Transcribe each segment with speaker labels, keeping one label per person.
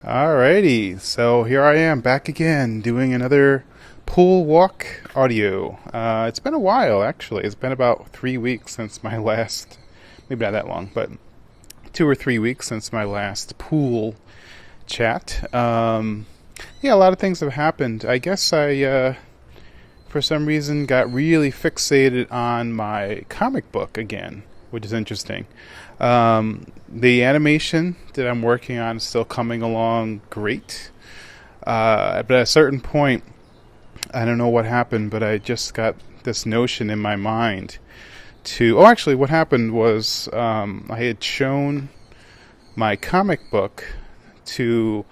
Speaker 1: Alrighty, so here I am back again doing another pool walk audio. It's been a while actually. It's been about 3 weeks since my last, maybe not that long, but 2 or 3 weeks since my last pool chat. Yeah, a lot of things have happened. I guess for some reason, got really fixated on my comic book again, which is interesting. The animation that I'm working on is still coming along great. But at a certain point, I don't know what happened, but I just got this notion in my mind to. Oh, actually, what happened was I had shown my comic book to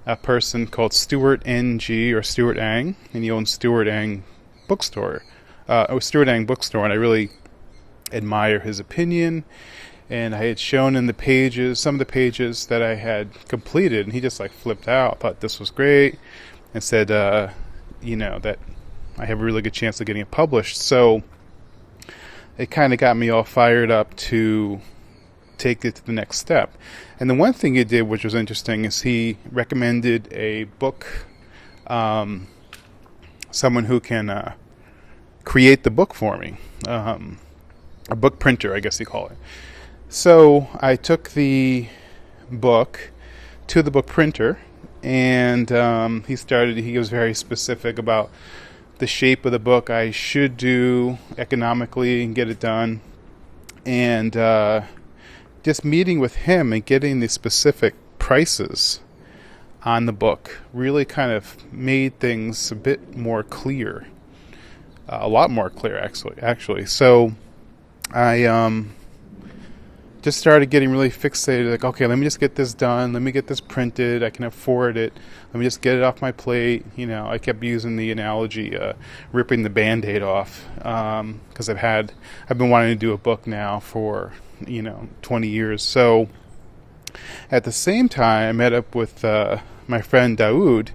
Speaker 1: a person called Stuart Ng or Stuart Ang, and he owns Stuart Ang bookstore. Stuart Ang bookstore, and I really admire his opinion. And I had shown in the pages, some of the pages that I had completed, and he just like flipped out, thought this was great, and said, that I have a really good chance of getting it published. So it kind of got me all fired up to take it to the next step. And the one thing he did, which was interesting, is he recommended a book, someone who can create the book for me, a book printer, I guess you call it. So I took the book to the book printer, and he was very specific about the shape of the book I should do economically and get it done. And just meeting with him and getting the specific prices on the book really kind of made things a bit more clear. A lot more clear, actually. So I just started getting really fixated, like, okay, let me just get this done, let me get this printed, I can afford it, let me just get it off my plate. I kept using the analogy, ripping the Band-Aid off, because I've been wanting to do a book now for, 20 years. So at the same time, I met up with my friend Daoud,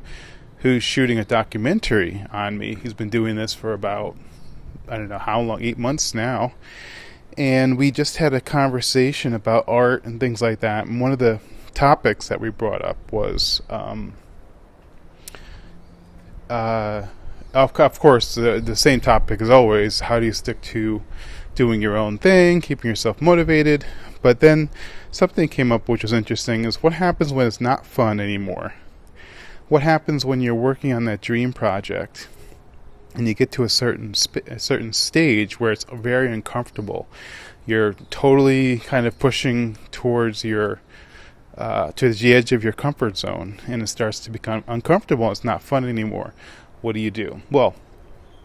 Speaker 1: who's shooting a documentary on me. He's been doing this for about, I don't know how long, 8 months now. And we just had a conversation about art and things like that. And one of the topics that we brought up was, of course, the same topic as always. How do you stick to doing your own thing, keeping yourself motivated? But then something came up which was interesting, is what happens when it's not fun anymore? What happens when you're working on that dream project and you get to a certain stage where it's very uncomfortable? You're totally kind of pushing towards to the edge of your comfort zone, and it starts to become uncomfortable. It's not fun anymore. What do you do? Well,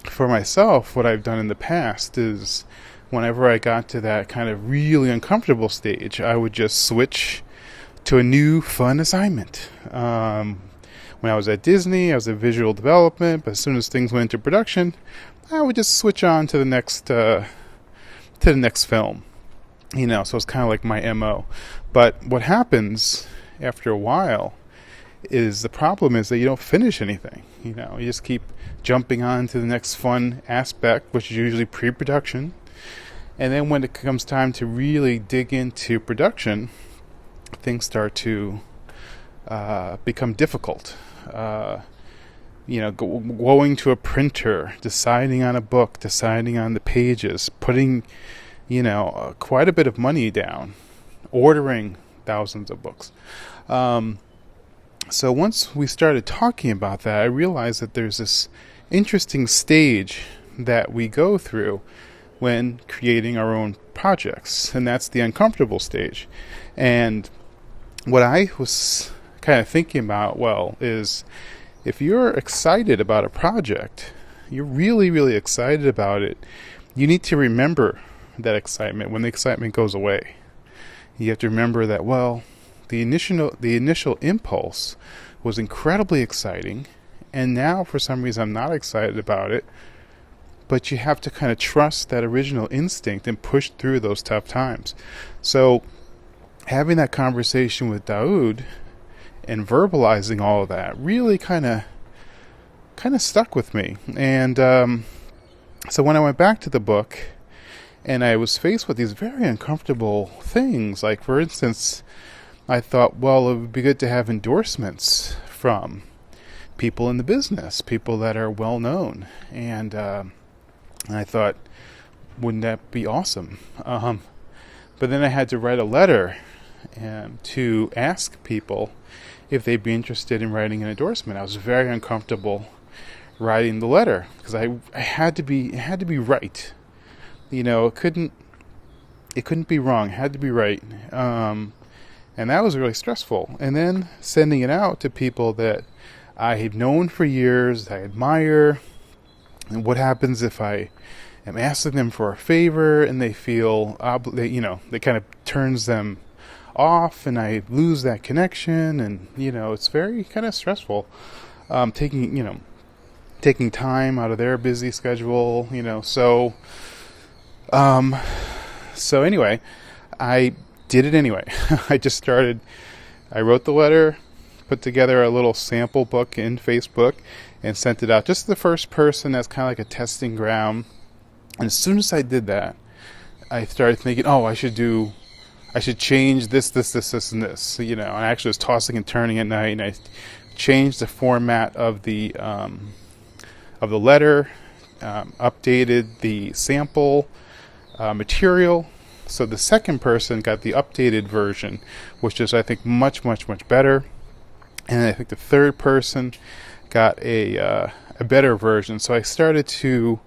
Speaker 1: for myself, what I've done in the past is whenever I got to that kind of really uncomfortable stage, I would just switch to a new fun assignment. When I was at Disney, I was at visual development, but as soon as things went into production, I would just switch on to the next film. So it's kind of like my MO. But what happens after a while is the problem is that you don't finish anything. You just keep jumping on to the next fun aspect, which is usually pre-production. And then when it comes time to really dig into production, things start to become difficult. Going to a printer, deciding on a book, deciding on the pages, putting, quite a bit of money down, ordering thousands of books. So once we started talking about that, I realized that there's this interesting stage that we go through when creating our own projects, and that's the uncomfortable stage. And what I was kind of thinking about, is if you're excited about a project, you're really, really excited about it, you need to remember that excitement when the excitement goes away. You have to remember that, the initial impulse was incredibly exciting, and now for some reason I'm not excited about it, but you have to kind of trust that original instinct and push through those tough times. So having that conversation with Daoud and verbalizing all of that really kind of stuck with me. And so when I went back to the book and I was faced with these very uncomfortable things, like for instance, I thought, well, it would be good to have endorsements from people in the business, people that are well known. And I thought, wouldn't that be awesome? But then I had to write a letter to ask people if they'd be interested in writing an endorsement. I was very uncomfortable writing the letter because it had to be right. It couldn't be wrong. It had to be right. And that was really stressful. And then sending it out to people that I had known for years, I admire. And what happens if I am asking them for a favor and they feel they kind of turns them off, and I lose that connection, and it's very kind of stressful. Taking time out of their busy schedule, so anyway, I did it anyway. I wrote the letter, put together a little sample book in Facebook, and sent it out just to the first person as kind of like a testing ground. And as soon as I did that, I started thinking, I should change this, and this, and I actually was tossing and turning at night, and I changed the format of the letter, updated the sample material. So the second person got the updated version, which is, I think, much, much, much better. And I think the third person got a better version. So I started to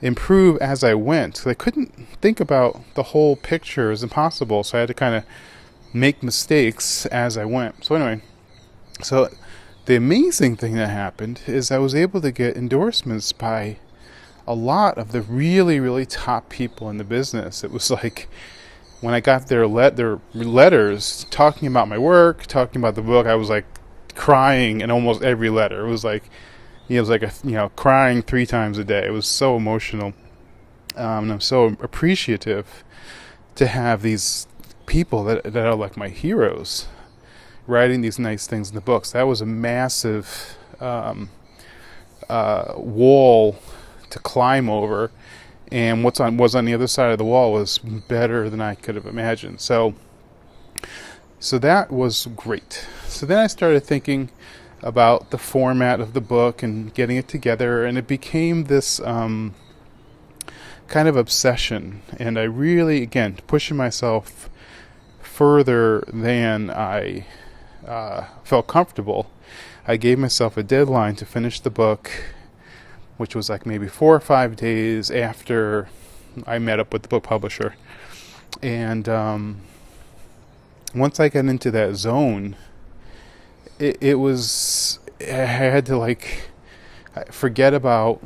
Speaker 1: improve as I went. So I couldn't think about the whole picture. It was impossible. So I had to kind of make mistakes as I went. So anyway, the amazing thing that happened is I was able to get endorsements by a lot of the really, really top people in the business. It was like when I got their letters talking about my work, talking about the book, I was like crying in almost every letter. It was like crying 3 times a day. It was so emotional, and I'm so appreciative to have these people that are like my heroes writing these nice things in the books. That was a massive wall to climb over, and what was on the other side of the wall was better than I could have imagined. So that was great. So then I started thinking about the format of the book and getting it together, and it became this kind of obsession. And I really, again, pushing myself further than I felt comfortable. I gave myself a deadline to finish the book, which was like maybe 4 or 5 days after I met up with the book publisher. And once I got into that zone, I had to forget about,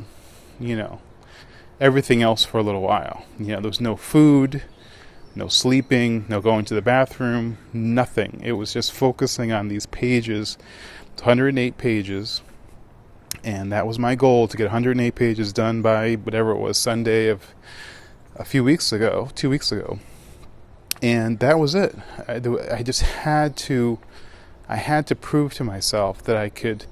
Speaker 1: everything else for a little while. There was no food, no sleeping, no going to the bathroom, nothing. It was just focusing on these pages. It's 108 pages. And that was my goal, to get 108 pages done by whatever it was, Sunday of a few weeks ago, 2 weeks ago. And that was it. I just had to prove to myself that I could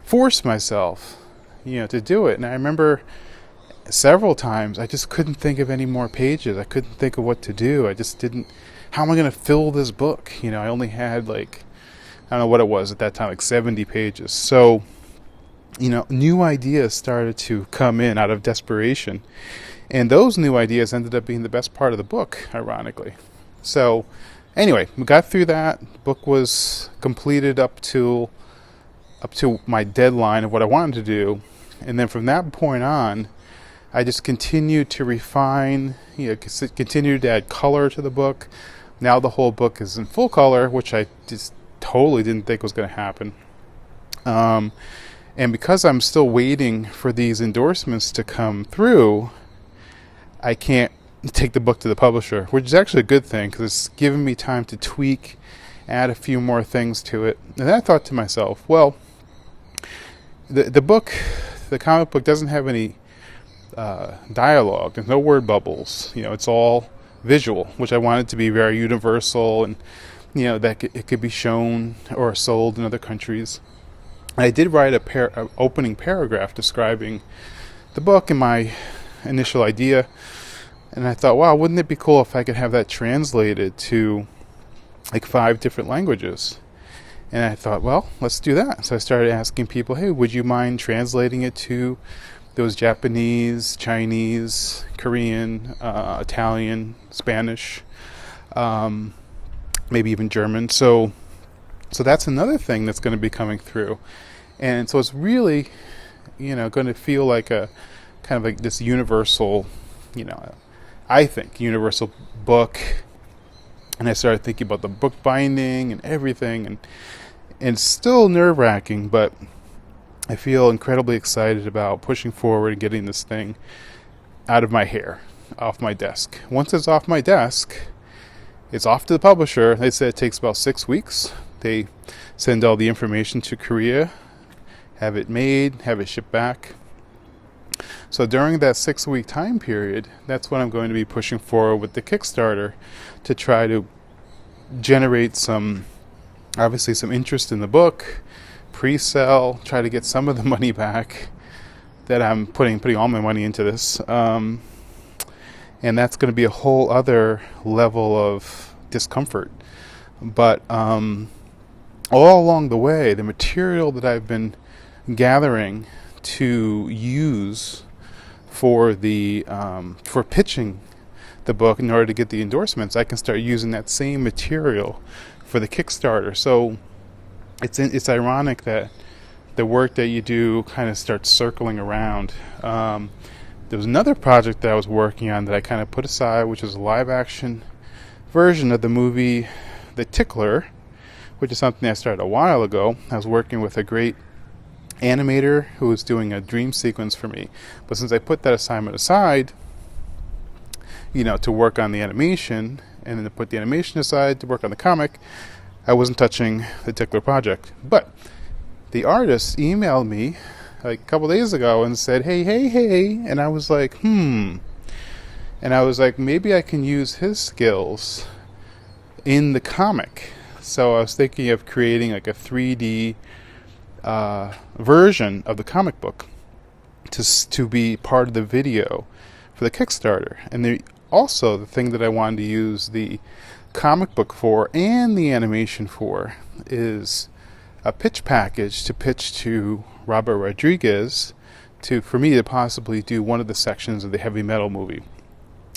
Speaker 1: force myself, to do it. And I remember several times I just couldn't think of any more pages. I couldn't think of what to do. I just didn't. How am I going to fill this book? I only had I don't know what it was at that time, 70 pages. So, new ideas started to come in out of desperation. And those new ideas ended up being the best part of the book, ironically. So, anyway, we got through that. The book was completed up to my deadline of what I wanted to do. And then from that point on, I just continued to refine, continued to add color to the book. Now the whole book is in full color, which I just totally didn't think was going to happen. And because I'm still waiting for these endorsements to come through, I can't take the book to the publisher, which is actually a good thing because it's given me time to tweak, add a few more things to it. And then I thought to myself, well, the comic book doesn't have any dialogue. There's no word bubbles. It's all visual, which I wanted to be very universal, and that it could be shown or sold in other countries. I did write a opening paragraph describing the book and my initial idea, and I thought, wow, wouldn't it be cool if I could have that translated to like 5 different languages. And I thought, well, let's do that. So I started asking people, hey, would you mind translating it to those Japanese, Chinese, Korean, Italian, Spanish, maybe even German. So that's another thing that's going to be coming through. And so it's really, going to feel like a kind of like this universal, I think, universal book. And I started thinking about the book binding and everything. And it's still nerve-wracking, but I feel incredibly excited about pushing forward and getting this thing out of my hair, off my desk. Once it's off my desk, it's off to the publisher. They said it takes about 6 weeks. They send all the information to Korea, have it made, have it shipped back. So during that 6-week time period, that's when I'm going to be pushing forward with the Kickstarter to try to generate obviously some interest in the book, pre-sell, try to get some of the money back that I'm putting all my money into this. And that's going to be a whole other level of discomfort. But all along the way, the material that I've been gathering to use for for pitching the book in order to get the endorsements, I can start using that same material for the Kickstarter. So it's ironic that the work that you do kind of starts circling around. There was another project that I was working on that I kind of put aside, which was a live action version of the movie The Tickler, which is something I started a while ago. I was working with a great animator who was doing a dream sequence for me. But since I put that assignment aside, to work on the animation, and then to put the animation aside to work on the comic, I wasn't touching the Tickler project. But the artist emailed me like a couple days ago and said, hey, and I was like, and I was like, maybe I can use his skills in the comic. So I was thinking of creating like a 3D version of the comic book to be part of the video for the Kickstarter. And also the thing that I wanted to use the comic book for and the animation for is a pitch package to pitch to Robert Rodriguez for me to possibly do one of the sections of the Heavy Metal movie.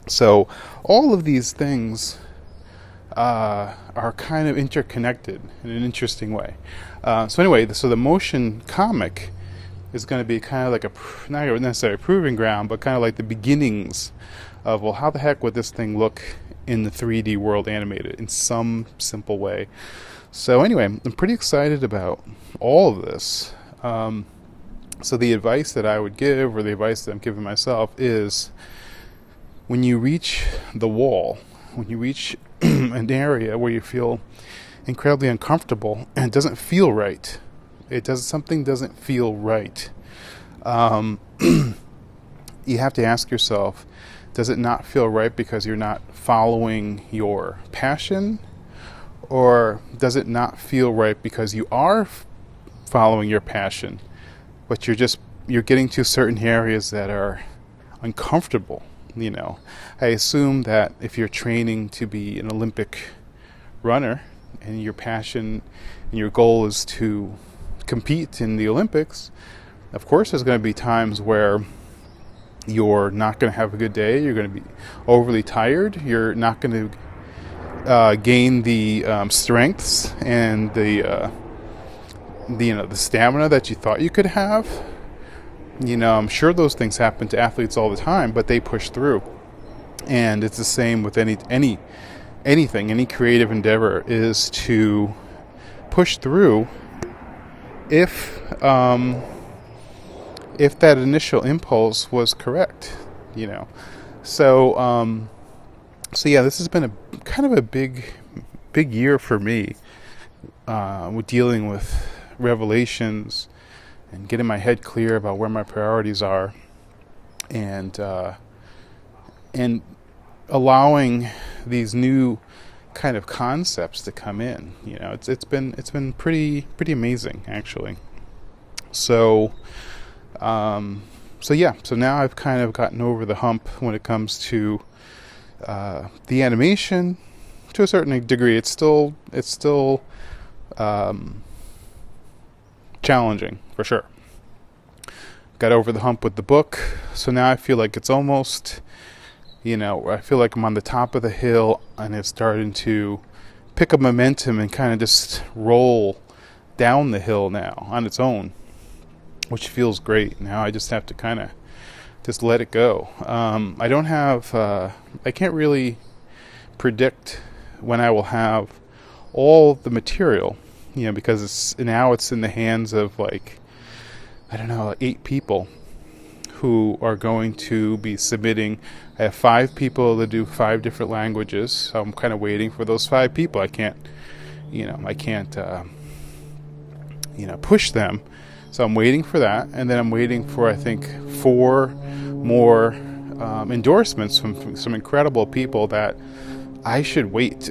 Speaker 1: So all of these things are kind of interconnected in an interesting way. So the motion comic is going to be kind of like not necessarily a proving ground, but kind of like the beginnings of, well, how the heck would this thing look in the 3D world animated in some simple way. So anyway, I'm pretty excited about all of this. So the advice that I would give, or the advice that I'm giving myself, is when you reach the wall, when you reach an area where you feel incredibly uncomfortable and it doesn't feel right, something doesn't feel right, you have to ask yourself, does it not feel right because you're not following your passion? Or does it not feel right because you are following your passion, but you're getting to certain areas that are uncomfortable? I assume that if you're training to be an Olympic runner and your passion and your goal is to compete in the Olympics, of course there's going to be times where you're not going to have a good day, you're going to be overly tired, you're not going to gain the strengths and the stamina that you thought you could have. I'm sure those things happen to athletes all the time, but they push through. And it's the same with anything, any creative endeavor, is to push through if that initial impulse was correct, So yeah, this has been a kind of a big year for me, with dealing with revelations and getting my head clear about where my priorities are, and allowing these new kind of concepts to come in. It's been pretty amazing, actually. So now I've kind of gotten over the hump when it comes to the animation, to a certain degree, it's still challenging for sure. Got over the hump with the book, so now I feel like it's almost, I feel like I'm on the top of the hill, and it's starting to pick up momentum and kind of just roll down the hill now on its own, which feels great. Now I just have to kind of just let it go. I can't really predict when I will have all the material, because now it's in the hands of like 8 people who are going to be submitting. I have 5 people that do 5 different languages, so I'm kind of waiting for those 5 people. I can't push them. So I'm waiting for that, and then I'm waiting for, I think, 4 more endorsements from some incredible people that I should wait.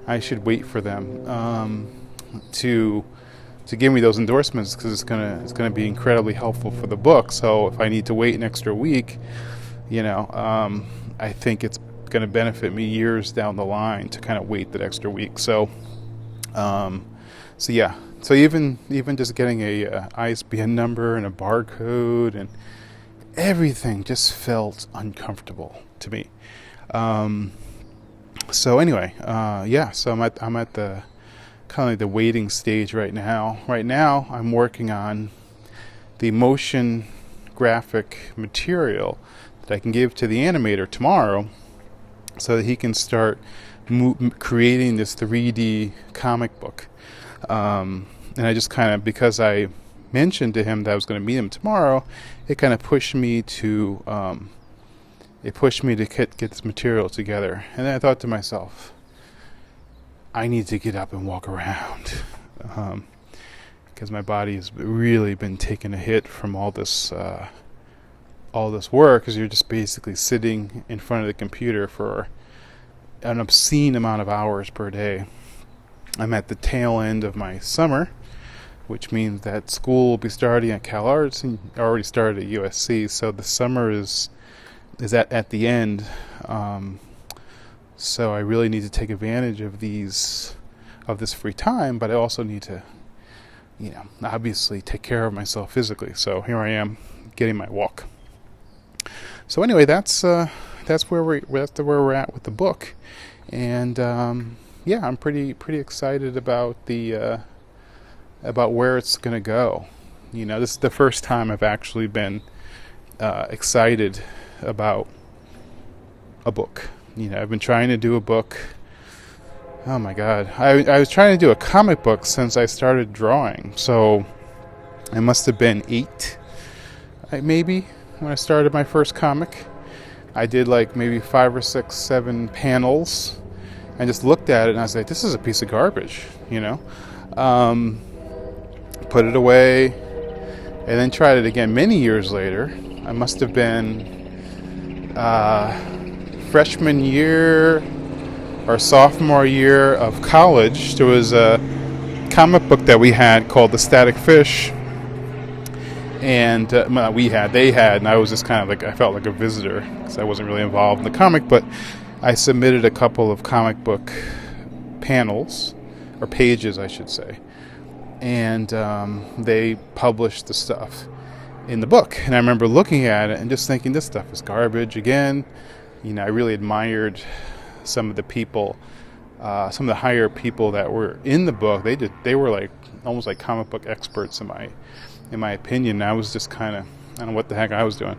Speaker 1: I should wait for them to give me those endorsements, because it's gonna be incredibly helpful for the book. So if I need to wait an extra week, I think it's going to benefit me years down the line to kind of wait that extra week. So yeah. So even just getting a ISBN number and a barcode and everything just felt uncomfortable to me. So anyway, So I'm at the kind of like the waiting stage right now. Right now, I'm working on the motion graphic material that I can give to the animator tomorrow, so that he can start creating this 3D comic book. And I just kind of, because I mentioned to him that I was going to meet him tomorrow, it kind of pushed me to get this material together. And then I thought to myself, I need to get up and walk around, because my body has really been taking a hit from all this work, because you're just basically sitting in front of the computer for an obscene amount of hours per day. I'm at the tail end of my summer, which means that school will be starting at Cal Arts, and already started at USC. So the summer is at the end. So I really need to take advantage of this free time, but I also need to, obviously take care of myself physically. So here I am, getting my walk. So anyway, that's where we're at with the book, and I'm pretty excited about about where it's going to go. This is the first time I've actually been excited about a book. I've been trying to do a book. Oh my God. I was trying to do a comic book since I started drawing. So I must have been 8, maybe, when I started my first comic. I did like maybe 5 or 6, 7 panels, and just looked at it and I was like, this is a piece of garbage, Put it away, and then tried it again many years later. I must have been freshman year or sophomore year of college. There was a comic book that we had called The Static Fish, and they had, and I was just kind of like, I felt like a visitor because I wasn't really involved in the comic, but I submitted a couple of comic book panels, or pages I should say, and they published the stuff in the book. And I remember looking at it and just thinking, this stuff is garbage again. I really admired some of the people, some of the higher people that were in the book. They were like almost like comic book experts in my opinion. I was just kind of, I don't know what the heck I was doing.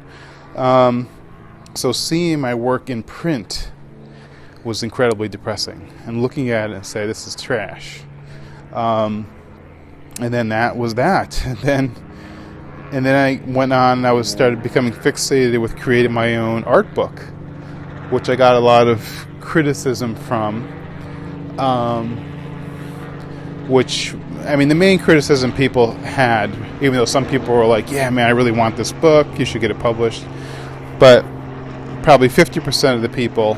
Speaker 1: So seeing my work in print was incredibly depressing, and looking at it and say, this is trash. And then that was that. And then I went on, I started becoming fixated with creating my own art book, which I got a lot of criticism from, the main criticism people had, even though some people were like, yeah, man, I really want this book, you should get it published. But probably 50% of the people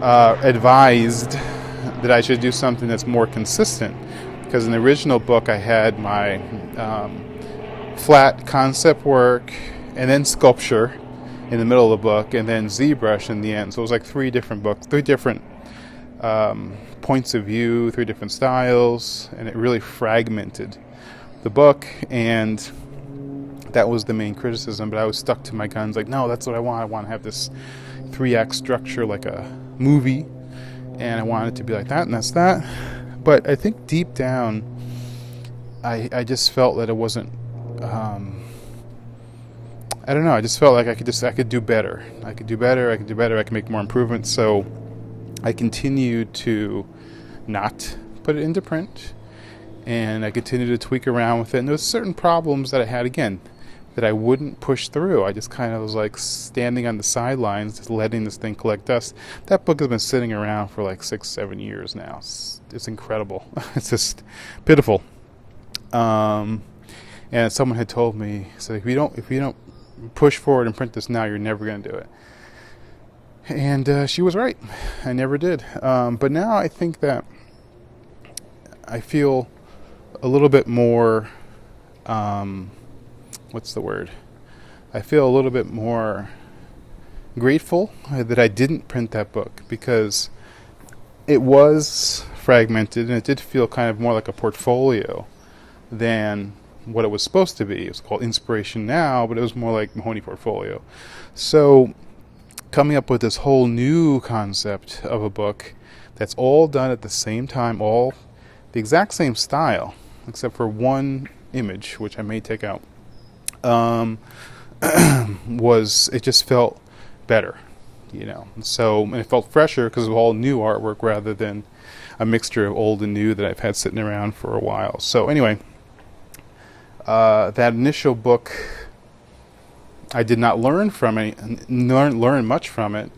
Speaker 1: advised that I should do something that's more consistent. Because in the original book, I had my flat concept work, and then sculpture in the middle of the book, and then ZBrush in the end. So it was like 3 different books, 3 different points of view, 3 different styles, and it really fragmented the book. And that was the main criticism, but I was stuck to my guns, like, no, that's what I want. I want to have this 3-act structure like a movie, and I want it to be like that, and that's that. But I think deep down, I just felt that it wasn't, I don't know, I just felt like I could do better. I could make more improvements. So I continued to not put it into print, and I continued to tweak around with it. And there was certain problems that I had, again, that I wouldn't push through. I just kind of was like standing on the sidelines, just letting this thing collect dust. That book has been sitting around for like 6-7 years now. It's incredible. It's just pitiful. And someone had told me, so if you don't push forward and print this now, you're never going to do it. And she was right. I never did. But now I think that I feel a little bit more, what's the word? I feel a little bit more grateful that I didn't print that book, because it was fragmented and it did feel kind of more like a portfolio than what it was supposed to be. It was called Inspiration Now, but it was more like Mahoney Portfolio. So coming up with this whole new concept of a book that's all done at the same time, all the exact same style, except for one image, which I may take out, it just felt better, So, and it felt fresher because it was all new artwork rather than a mixture of old and new that I've had sitting around for a while. So anyway, that initial book, I did not learn much from it,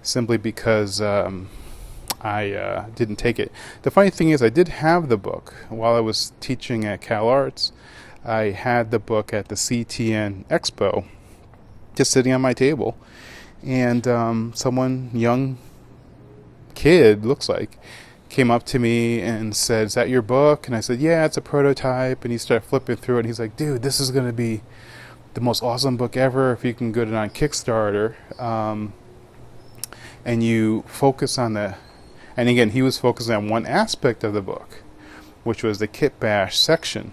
Speaker 1: simply because I didn't take it. The funny thing is, I did have the book while I was teaching at Cal Arts. I had the book at the CTN Expo, just sitting on my table, and someone, young kid, looks like, came up to me and said, "Is that your book?" And I said, "Yeah, it's a prototype." And he started flipping through it, and he's like, "Dude, this is going to be the most awesome book ever if you can get it on Kickstarter." And you focus on and again, he was focusing on one aspect of the book, which was the kit bash section.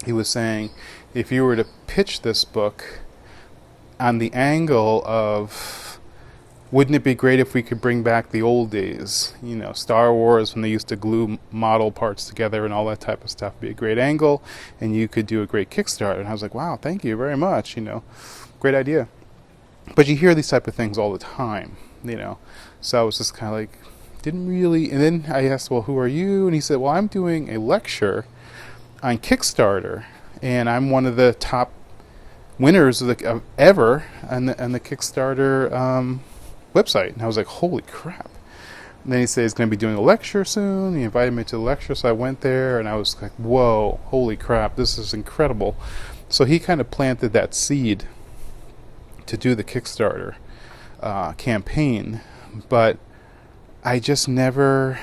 Speaker 1: He was saying, if you were to pitch this book on the angle of, wouldn't it be great if we could bring back the old days, Star Wars, when they used to glue model parts together and all that type of stuff, would be a great angle, and you could do a great Kickstarter. And I was like, wow, thank you very much, great idea. But you hear these type of things all the time, So I was just kind of like, didn't really. And then I asked, well, who are you? And he said, well, I'm doing a lecture on Kickstarter, and I'm one of the top winners of ever on the Kickstarter website. And I was like, holy crap. And then he said he's going to be doing a lecture soon. He invited me to the lecture, so I went there, and I was like, whoa, holy crap, this is incredible. So he kind of planted that seed to do the Kickstarter campaign, but I just never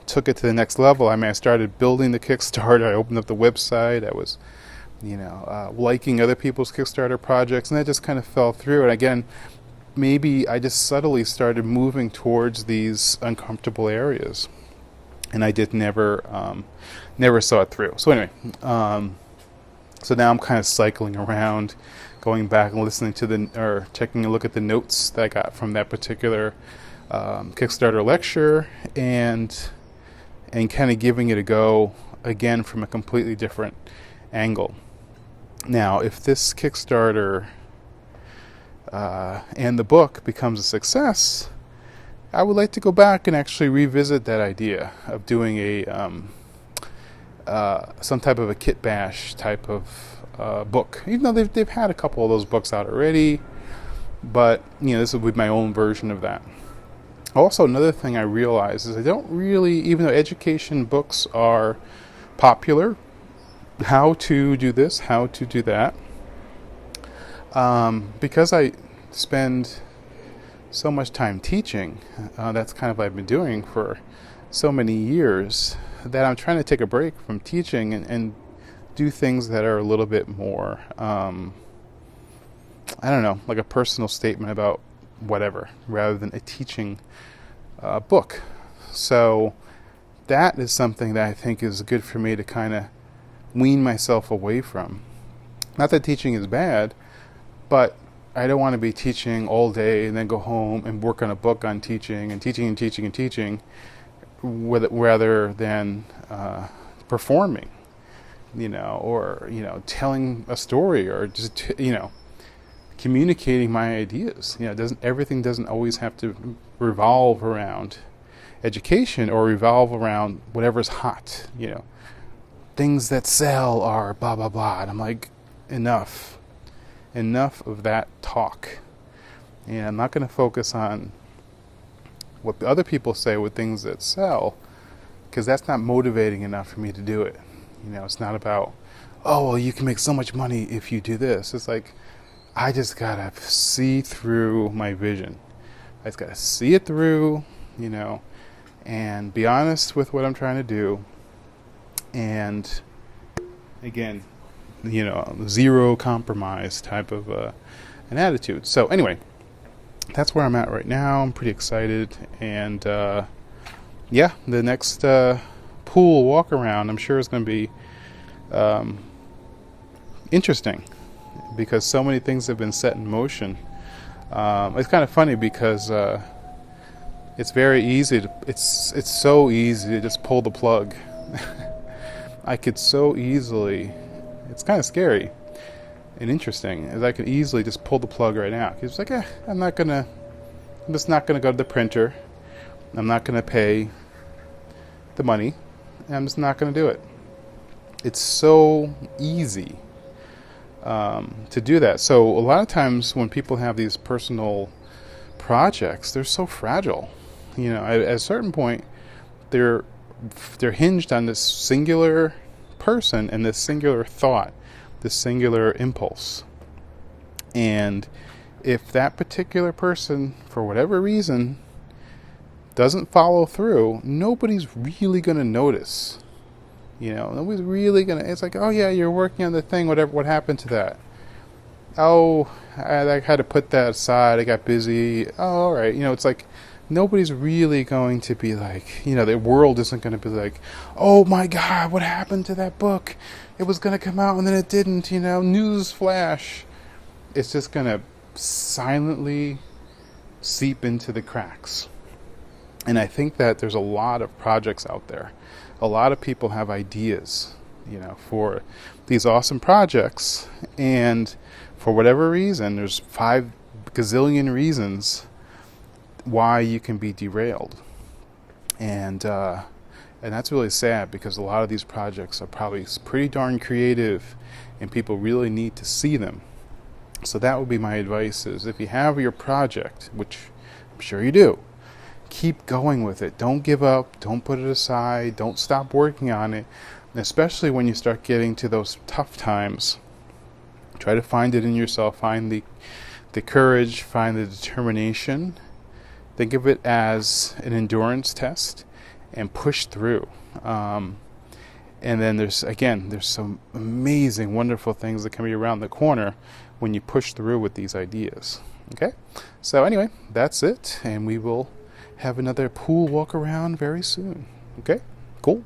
Speaker 1: took it to the next level. I mean, I started building the Kickstarter. I opened up the website. I was, liking other people's Kickstarter projects, and that just kind of fell through. And again, maybe I just subtly started moving towards these uncomfortable areas, and I never saw it through. So anyway, so now I'm kind of cycling around, going back and listening to taking a look at the notes that I got from that particular Kickstarter lecture, and kind of giving it a go again from a completely different angle. Now, if this Kickstarter and the book becomes a success, I would like to go back and actually revisit that idea of doing some type of a kit bash type of book. Even though they've had a couple of those books out already, but this would be my own version of that. Also, another thing I realize is I don't really, even though education books are popular, how to do this, how to do that, because I spend so much time teaching, that's kind of what I've been doing for so many years, that I'm trying to take a break from teaching and do things that are a little bit more, I don't know, like a personal statement about whatever, rather than a teaching book. So that is something that I think is good for me to kind of wean myself away from. Not that teaching is bad, but I don't want to be teaching all day and then go home and work on a book on teaching and teaching and teaching and teaching, rather than performing, or telling a story, or just communicating my ideas. Everything doesn't always have to revolve around education or revolve around whatever's hot. Things that sell are blah blah blah. And I'm like, enough of that talk. And I'm not going to focus on what the other people say with things that sell, because that's not motivating enough for me to do it. It's not about, oh, well, you can make so much money if you do this. It's like, I just gotta see through my vision. I just gotta see it through, and be honest with what I'm trying to do. And again, zero compromise type of an attitude. So anyway, that's where I'm at right now. I'm pretty excited. And the next pool walk around, I'm sure is going to be interesting, because so many things have been set in motion. It's kind of funny because it's very easy to, it's so easy to just pull the plug. I could so easily, it's kind of scary and interesting, as I could easily just pull the plug right now. It's like, I'm just not gonna go to the printer. I'm not gonna pay the money. I'm just not gonna do it. It's so easy to do that. So a lot of times when people have these personal projects, they're so fragile. At a certain point, they're hinged on this singular person and this singular thought, this singular impulse. And if that particular person, for whatever reason, doesn't follow through, nobody's really going to notice. Nobody's really going to, it's like, oh yeah, you're working on the thing, whatever, what happened to that? Oh, I had to put that aside, I got busy. Oh, all right. It's like, nobody's really going to be like, the world isn't going to be like, oh my God, what happened to that book? It was going to come out and then it didn't, news flash. It's just going to silently seep into the cracks. And I think that there's a lot of projects out there. A lot of people have ideas, for these awesome projects. And for whatever reason, there's 5 gazillion reasons why you can be derailed. And that's really sad, because a lot of these projects are probably pretty darn creative and people really need to see them. So that would be my advice, is if you have your project, which I'm sure you do, keep going with it. Don't give up. Don't put it aside. Don't stop working on it. And especially when you start getting to those tough times, try to find it in yourself. Find the courage, find the determination. Think of it as an endurance test and push through. And then there's some amazing, wonderful things that can be around the corner when you push through with these ideas. Okay? So anyway, that's it. And we will have another pool walk around very soon. Okay? Cool.